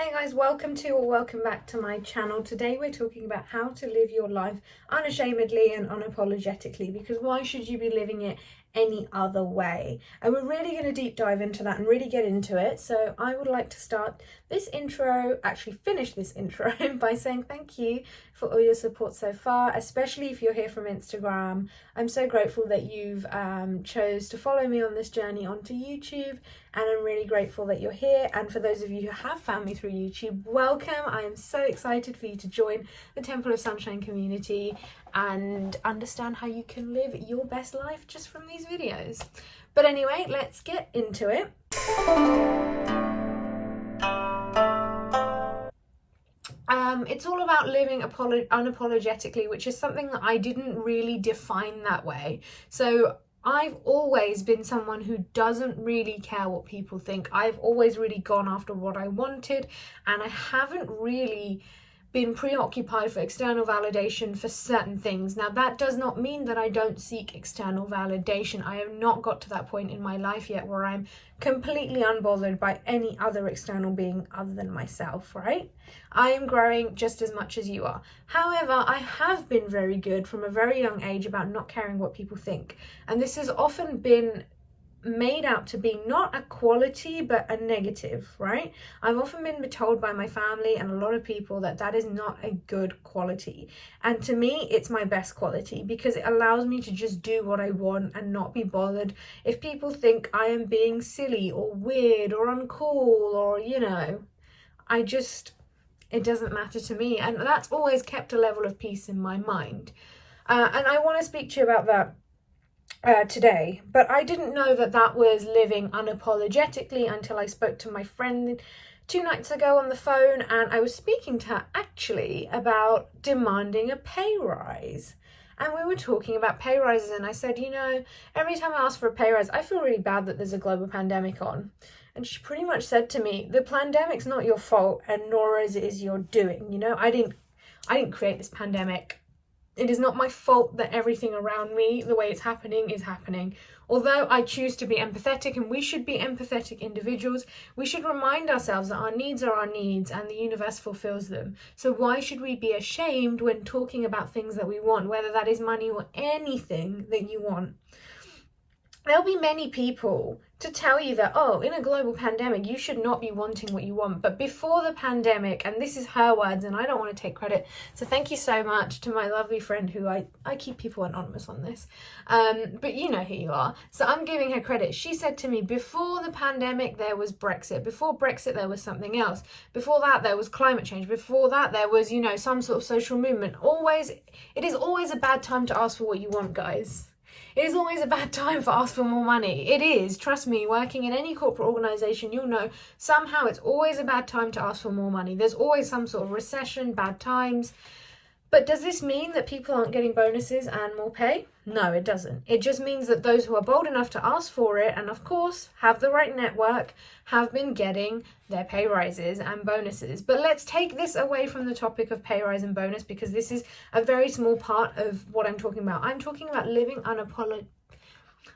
Hey guys, welcome back to my channel. Today we're talking about how to live your life unashamedly and unapologetically, because why should you be living it any other way? And we're really going to deep dive into that and really get into it. So I would like to start this intro, actually finish this intro by saying thank you for all your support so far, especially if you're here from Instagram. I'm so grateful that you've chose to follow me on this journey onto YouTube, and I'm really grateful that you're here. And for those of you who have found me through YouTube, welcome. I am so excited for you to join the Temple of Sunshine community and understand how you can live your best life just from these videos. But anyway, let's get into it. It's all about living unapologetically, which is something that I didn't really define that way. So I've always been someone who doesn't really care what people think. I've always really gone after what I wanted, and I haven't really been preoccupied for external validation for certain things. Now, that does not mean that I don't seek external validation. I have not got to that point in my life yet where I'm completely unbothered by any other external being other than myself, right? I am growing just as much as you are. However, I have been very good from a very young age about not caring what people think. And this has often been made out to be not a quality but a negative, right? I've often been told by my family and a lot of people that that is not a good quality, and to me it's my best quality because it allows me to just do what I want and not be bothered if people think I am being silly or weird or uncool, or it doesn't matter to me, and that's always kept a level of peace in my mind. And I want to speak to you about that today, but I didn't know that that was living unapologetically until I spoke to my friend 2 nights ago on the phone, and I was speaking to her actually about demanding a pay rise. And we were talking about pay rises, and I said, every time I ask for a pay rise, I feel really bad that there's a global pandemic on. And she pretty much said to me, the pandemic's not your fault, and nor is it your doing. I didn't create this pandemic. It is not my fault that everything around me, the way it's happening, is happening. Although I choose to be empathetic, and we should be empathetic individuals, we should remind ourselves that our needs are our needs and the universe fulfills them. So why should we be ashamed when talking about things that we want, whether that is money or anything that you want? There'll be many people to tell you that, in a global pandemic, you should not be wanting what you want. But before the pandemic, and this is her words, and I don't want to take credit, so thank you so much to my lovely friend who I keep people anonymous on this, but you know who you are. So I'm giving her credit. She said to me, before the pandemic, there was Brexit. Before Brexit, there was something else. Before that, there was climate change. Before that, there was, some sort of social movement. It is always a bad time to ask for what you want, guys. It is always a bad time for ask for more money. It is. Trust me, working in any corporate organisation, you'll know somehow it's always a bad time to ask for more money. There's always some sort of recession, bad times. But does this mean that people aren't getting bonuses and more pay? No, it doesn't. It just means that those who are bold enough to ask for it, and of course have the right network, have been getting their pay rises and bonuses. But let's take this away from the topic of pay rise and bonus, because this is a very small part of what I'm talking about. I'm talking about living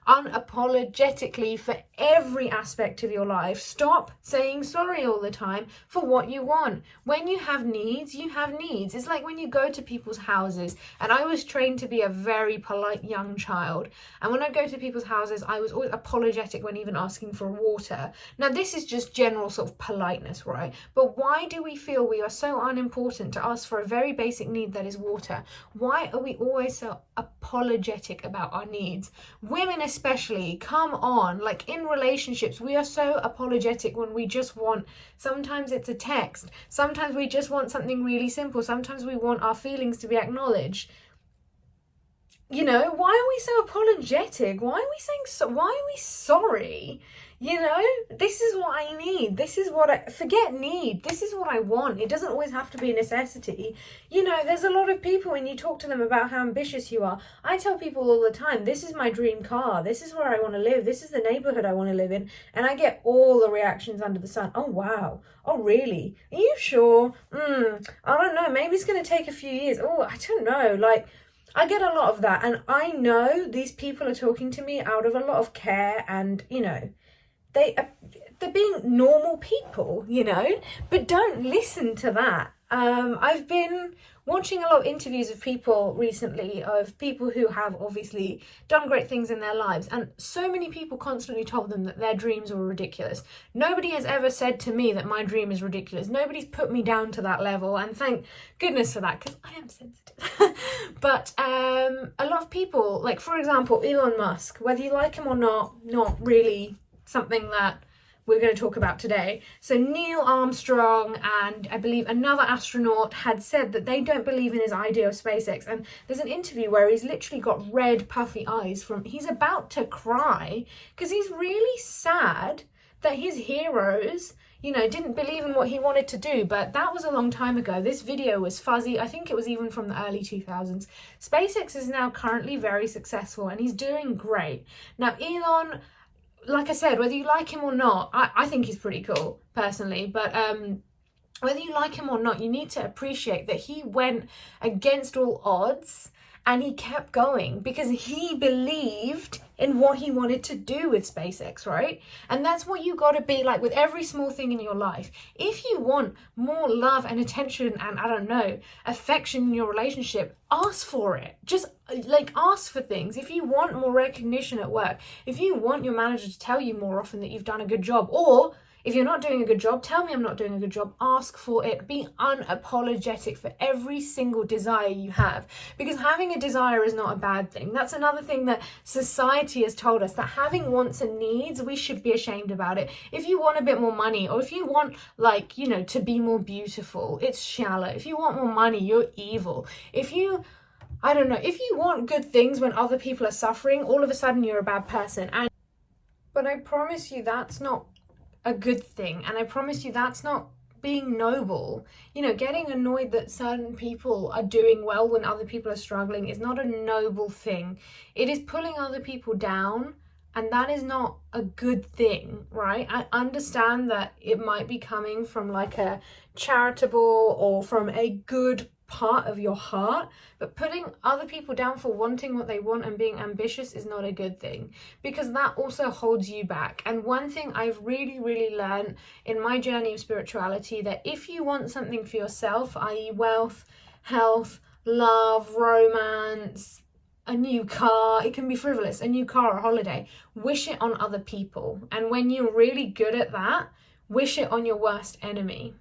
unapologetically for every aspect of your life. Stop saying sorry all the time for what you want. When you have needs, you have needs. It's like when you go to people's houses, and I was trained to be a very polite young child, and when I go to people's houses, I was always apologetic when even asking for water. Now this is just general sort of politeness, right? But why do we feel we are so unimportant to ask for a very basic need that is water? Why are we always so apologetic about our needs? Women especially, come on, like in relationships, we are so apologetic when we just want, sometimes it's a text, sometimes we just want something really simple, sometimes we want our feelings to be acknowledged. Why are we so apologetic? Why are we saying so? Why are we sorry? This is what I need. This is what forget need. This is what I want. It doesn't always have to be a necessity. There's a lot of people, when you talk to them about how ambitious you are, I tell people all the time, this is my dream car. This is where I want to live. This is the neighborhood I want to live in. And I get all the reactions under the sun. Oh, wow. Oh, really? Are you sure? I don't know. Maybe it's going to take a few years. Oh, I don't know. I get a lot of that. And I know these people are talking to me out of a lot of care and, they're being normal people, you know, but don't listen to that. I've been watching a lot of interviews of people recently, of people who have obviously done great things in their lives, and so many people constantly told them that their dreams were ridiculous. Nobody has ever said to me that my dream is ridiculous. Nobody's put me down to that level, and thank goodness for that, because I am sensitive. But a lot of people, like for example Elon Musk, whether you like him or not really something that we're going to talk about today. So Neil Armstrong and I believe another astronaut had said that they don't believe in his idea of SpaceX. And there's an interview where he's literally got red puffy eyes he's about to cry because he's really sad that his heroes, you know, didn't believe in what he wanted to do. But that was a long time ago. This video was fuzzy. I think it was even from the early 2000s. SpaceX is now currently very successful and he's doing great. Now, Elon, like I said, whether you like him or not, I think he's pretty cool personally, but whether you like him or not, you need to appreciate that he went against all odds and he kept going because he believed in what he wanted to do with SpaceX, right? And that's what you got to be like with every small thing in your life. If you want more love and attention and, I don't know, affection in your relationship, ask for it. Just like ask for things. If you want more recognition at work, if you want your manager to tell you more often that you've done a good job, or if you're not doing a good job, tell me I'm not doing a good job. Ask for it. Be unapologetic for every single desire you have. Because having a desire is not a bad thing. That's another thing that society has told us, that having wants and needs, we should be ashamed about it. If you want a bit more money, or if you want, like, you know, to be more beautiful, it's shallow. If you want more money, you're evil. If you want good things when other people are suffering, all of a sudden you're a bad person. But I promise you that's not a good thing, and I promise you that's not being noble. You know, getting annoyed that certain people are doing well when other people are struggling is not a noble thing. It is pulling other people down, and that is not a good thing, right? I understand that it might be coming from like a charitable or from a good part of your heart, but putting other people down for wanting what they want and being ambitious is not a good thing, because that also holds you back. And one thing I've really learned in my journey of spirituality, that if you want something for yourself, i.e. wealth, health, love, romance, a new car, it can be frivolous, a new car or holiday, wish it on other people. And when you're really good at that, wish it on your worst enemy.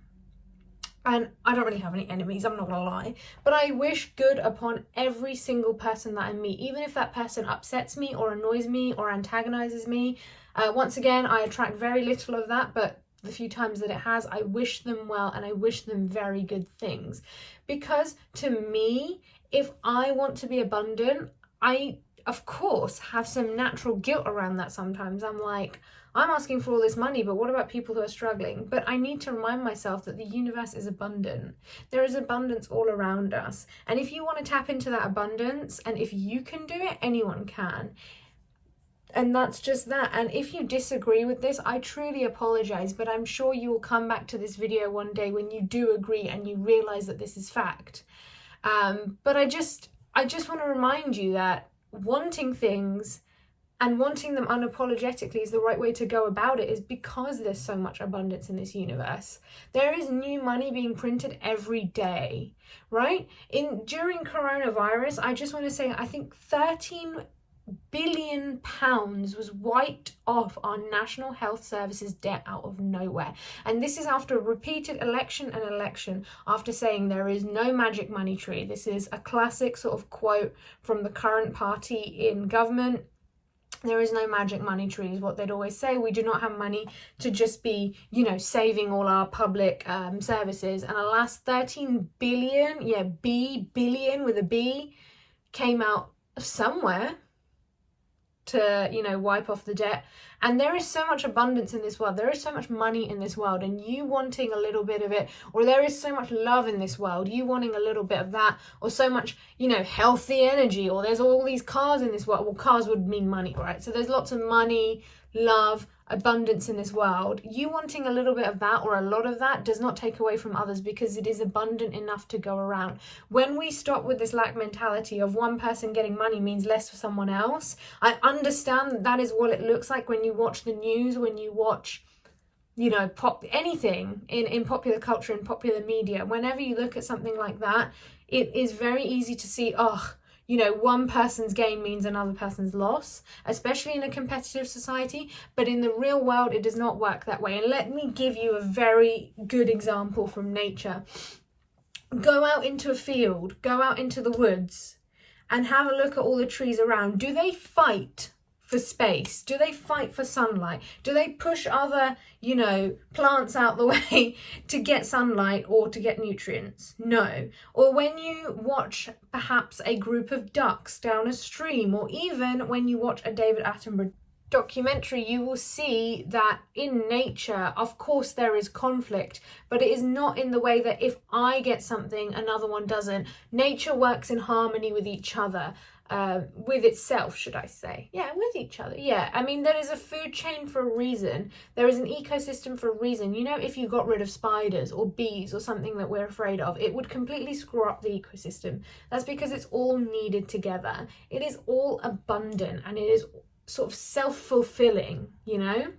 And I don't really have any enemies, I'm not gonna lie, but I wish good upon every single person that I meet, even if that person upsets me or annoys me or antagonizes me. Once again, I attract very little of that, but the few times that it has, I wish them well and I wish them very good things. Because to me, if I want to be abundant, I, of course, have some natural guilt around that sometimes. I'm like, I'm asking for all this money, but what about people who are struggling? But I need to remind myself that the universe is abundant. There is abundance all around us. And if you want to tap into that abundance, and if you can do it, anyone can. And that's just that. And if you disagree with this, I truly apologize, but I'm sure you will come back to this video one day when you do agree and you realize that this is fact. But I just want to remind you that wanting things and wanting them unapologetically is the right way to go about it, is because there's so much abundance in this universe. There is new money being printed every day, right? During coronavirus, I just want to say, I think 13 billion pounds was wiped off our National Health Service's debt out of nowhere. And this is after repeated election and election, after saying there is no magic money tree. This is a classic sort of quote from the current party in government. There is no magic money tree is what they'd always say. We do not have money to just be, you know, saving all our public services. And alas, 13 billion, billion with a B, came out somewhere to, you know, wipe off the debt. And there is so much abundance in this world. There is so much money in this world, and you wanting a little bit of it, or there is so much love in this world, you wanting a little bit of that, or so much, you know, healthy energy, or there's all these cars in this world. Well, cars would mean money, right? So there's lots of money, love, abundance in this world, you wanting a little bit of that or a lot of that does not take away from others, because it is abundant enough to go around. When we stop with this lack mentality of one person getting money means less for someone else, I understand that that is what it looks like when you watch the news, when you watch, you know, anything in popular culture and popular media. Whenever you look at something like that, it is very easy to see, oh, you know, one person's gain means another person's loss, especially in a competitive society. But in the real world, it does not work that way. And let me give you a very good example from nature. Go out into a field, go out into the woods, and have a look at all the trees around. Do they fight for space? Do they fight for sunlight? Do they push other, you know, plants out the way to get sunlight or to get nutrients? No. Or when you watch perhaps a group of ducks down a stream, or even when you watch a David Attenborough documentary, you will see that in nature, of course, there is conflict, but it is not in the way that if I get something, another one doesn't. Nature works in harmony with each other. With itself, should I say. Yeah, with each other. Yeah, I mean, there is a food chain for a reason. There is an ecosystem for a reason. You know, if you got rid of spiders or bees or something that we're afraid of, it would completely screw up the ecosystem. That's because it's all needed together. It is all abundant and it is sort of self-fulfilling, you know?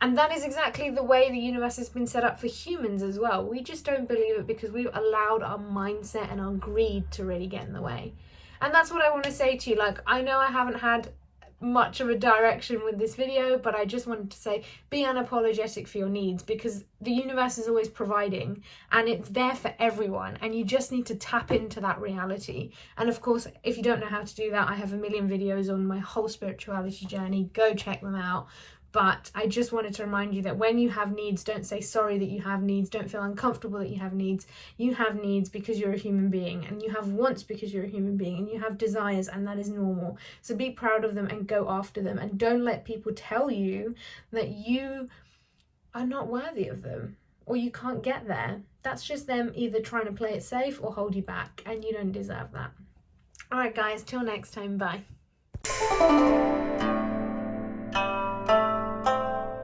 And that is exactly the way the universe has been set up for humans as well. We just don't believe it because we've allowed our mindset and our greed to really get in the way. And that's what I want to say to you. Like, I know I haven't had much of a direction with this video, but I just wanted to say, be unapologetic for your needs, because the universe is always providing and it's there for everyone, and you just need to tap into that reality. And of course, if you don't know how to do that, I have a million videos on my whole spirituality journey. Go check them out. But I just wanted to remind you that when you have needs, don't say sorry that you have needs. Don't feel uncomfortable that you have needs. You have needs because you're a human being, and you have wants because you're a human being, and you have desires, and that is normal. So be proud of them and go after them, and don't let people tell you that you are not worthy of them or you can't get there. That's just them either trying to play it safe or hold you back, and you don't deserve that. All right, guys, till next time, bye.